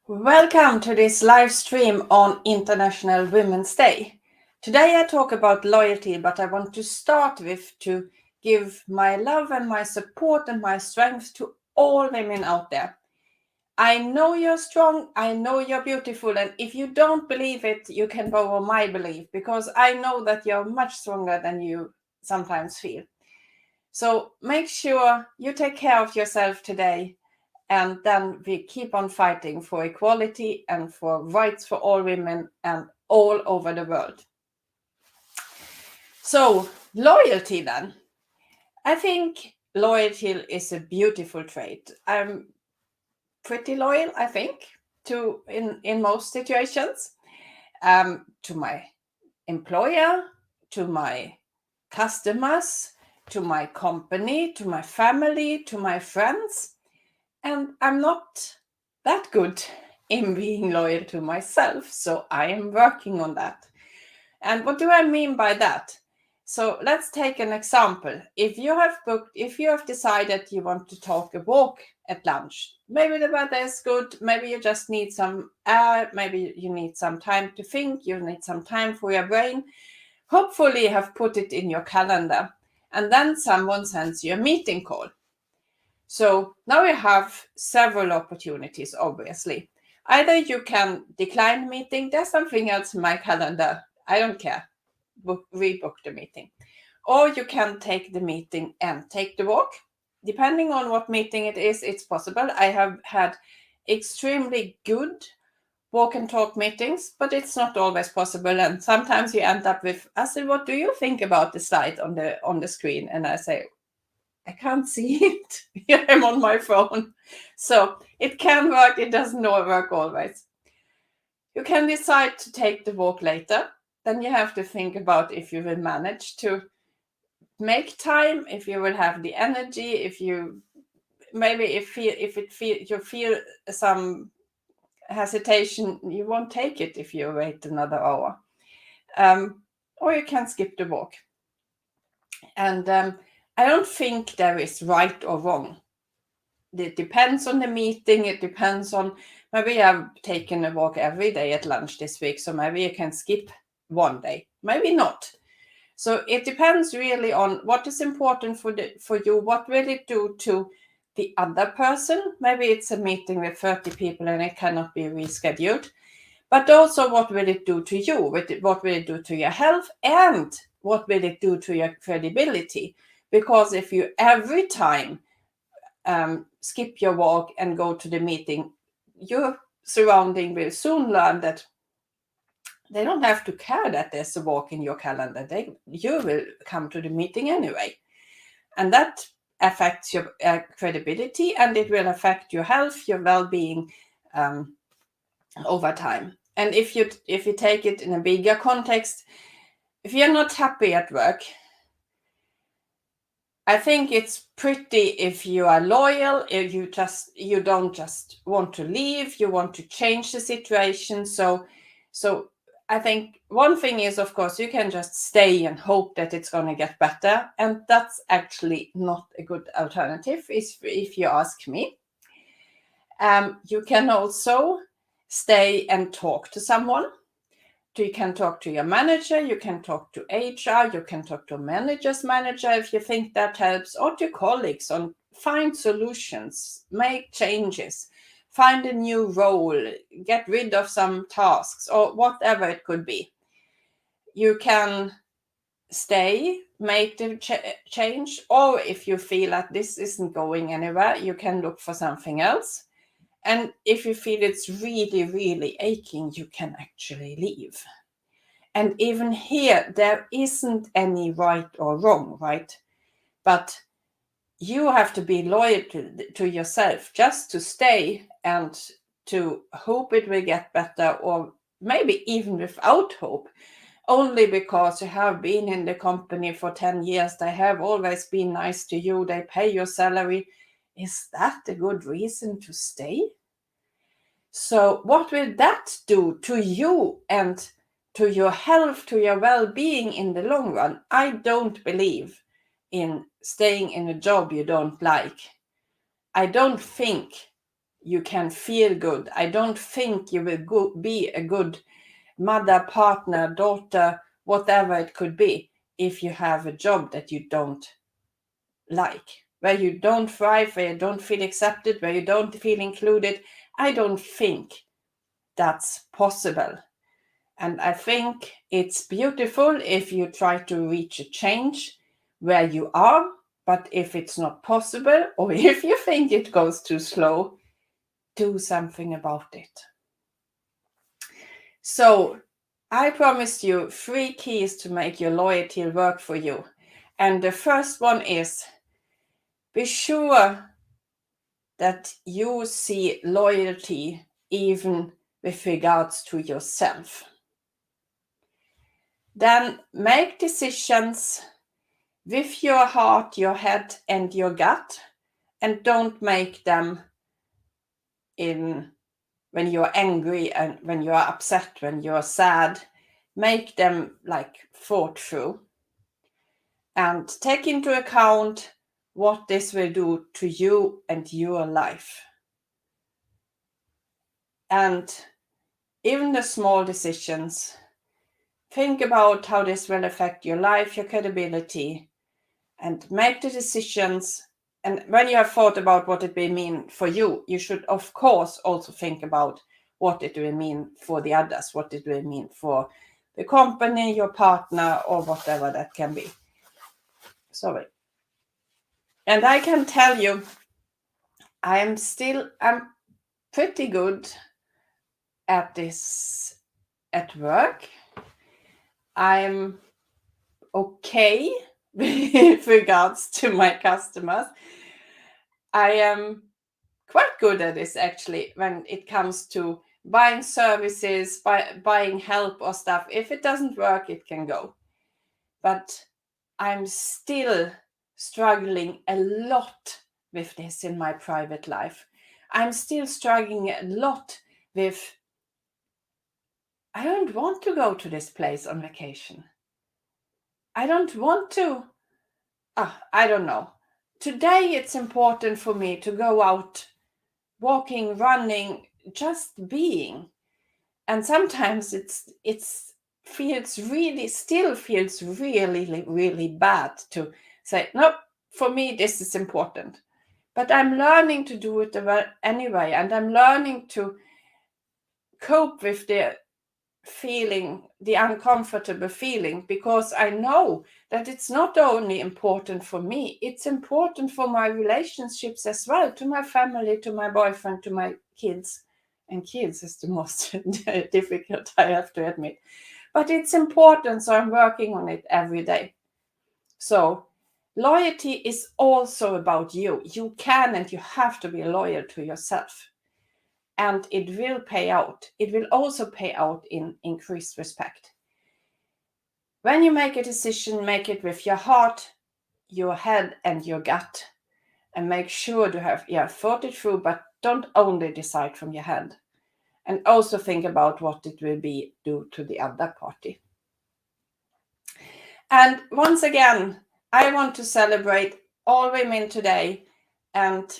Welcome to this live stream on International Women's Day. Today I talk about loyalty, but I want to start with to give my love and my support and my strength to all women out there. I know you're strong, I know you're beautiful, and if you don't believe it, you can borrow my belief because I know that you're much stronger than you sometimes feel. So make sure you take care of yourself today, and then we keep on fighting for equality and for rights for all women and all over the world. So, loyalty then. I think loyalty is a beautiful trait. I'm pretty loyal, I think, to in most situations, to my employer, to my customers, to my company, to my family, to my friends. And I'm not that good in being loyal to myself, so I am working on that. And what do I mean by that? So let's take an example. If you have decided you want to talk a walk at lunch, maybe the weather is good, maybe you just need some air, maybe you need some time to think, you need some time for your brain. Hopefully you have put it in your calendar, and then someone sends you a meeting call. So now you have several opportunities, obviously. Either you can decline the meeting, there's something else in my calendar, I don't care, rebook the meeting. Or you can take the meeting and take the walk. Depending on what meeting it is, it's possible. I have had extremely good walk and talk meetings, but it's not always possible. And sometimes you end up with, I said, what do you think about the slide on the screen? And I say, I can't see it. I'm on my phone. So it can work. It doesn't work always. You can decide to take the walk later. Then you have to think about if you will manage to make time, if you will have the energy, if you maybe you feel some hesitation, you won't take it if you wait another hour. Or you can skip the walk. And I don't think there is right or wrong. It depends on the meeting. It depends on, maybe I've taken a walk every day at lunch this week, so maybe you can skip one day, maybe not. So it depends really on what is important for you. What will it do to the other person? Maybe it's a meeting with 30 people and it cannot be rescheduled. But also, what will it do to you? What will it do to your health? And what will it do to your credibility? Because if you every time skip your walk and go to the meeting, your surrounding will soon learn that they don't have to care that there's a walk in your calendar. You will come to the meeting anyway. And that affects your credibility, and it will affect your health, your well-being over time. And if you take it in a bigger context, if you're not happy at work, I think it's pretty if you are loyal, if you don't just want to leave, you want to change the situation. So I think one thing is, of course, you can just stay and hope that it's going to get better, and that's actually not a good alternative, if you ask me. You can also stay and talk to someone. You can talk to your manager, you can talk to HR, you can talk to a manager's manager if you think that helps, or to colleagues on find solutions, make changes, find a new role, get rid of some tasks, or whatever it could be. You can stay, make the change, or if you feel that this isn't going anywhere, you can look for something else. And if you feel it's really, really aching, you can actually leave. And even here, there isn't any right or wrong, right? But you have to be loyal to yourself just to stay and to hope it will get better, or maybe even without hope, only because you have been in the company for 10 years. They have always been nice to you. They pay your salary. Is that a good reason to stay? So what will that do to you and to your health, to your well-being in the long run? I don't believe in staying in a job you don't like. I don't think you can feel good. I don't think you will be a good mother, partner, daughter, whatever it could be, if you have a job that you don't like, where you don't thrive, where you don't feel accepted, where you don't feel included. I don't think that's possible. And I think it's beautiful if you try to reach a change where you are, but if it's not possible, or if you think it goes too slow, do something about it. So I promised you 3 keys to make your loyalty work for you. And the first one is, be sure that you see loyalty even with regards to yourself. Then make decisions with your heart, your head, and your gut, and don't make them when you're angry and when you're upset, when you're sad. Make them thought through, and take into account what this will do to you and your life. And even the small decisions, think about how this will affect your life, your credibility, and make the decisions. And when you have thought about what it will mean for you, you should, of course, also think about what it will mean for the others, what it will mean for the company, your partner, or whatever that can be. Sorry. And I can tell you, I'm pretty good at this at work. I'm okay with regards to my customers. I am quite good at this, actually, when it comes to buying services, buying help or stuff. If it doesn't work, it can go. But I'm still struggling a lot with this in my private life. I'm still struggling a lot with, I don't want to go to this place on vacation. I don't want to, I don't know. Today it's important for me to go out walking, running, just being. And sometimes it still feels really, really bad to say, no, for me, this is important. But I'm learning to do it anyway. And I'm learning to cope with the feeling, the uncomfortable feeling, because I know that it's not only important for me, it's important for my relationships as well, to my family, to my boyfriend, to my kids. And kids is the most difficult, I have to admit. But it's important, so I'm working on it every day. So loyalty is also about you. You can and you have to be loyal to yourself. And it will pay out. It will also pay out in increased respect. When you make a decision, make it with your heart, your head, and your gut. And make sure to have thought it through, but don't only decide from your head. And also think about what it will do to the other party. And once again, I want to celebrate all women today. And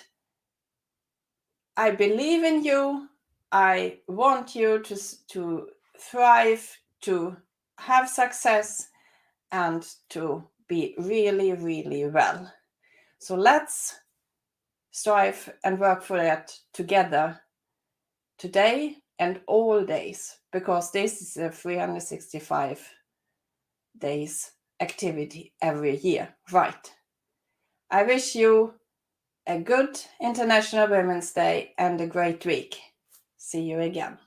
I believe in you. I want you to thrive, to have success, and to be really, really well. So let's strive and work for that together today and all days, because this is a 365 days activity every year, right? I wish you a good International Women's Day and a great week. See you again.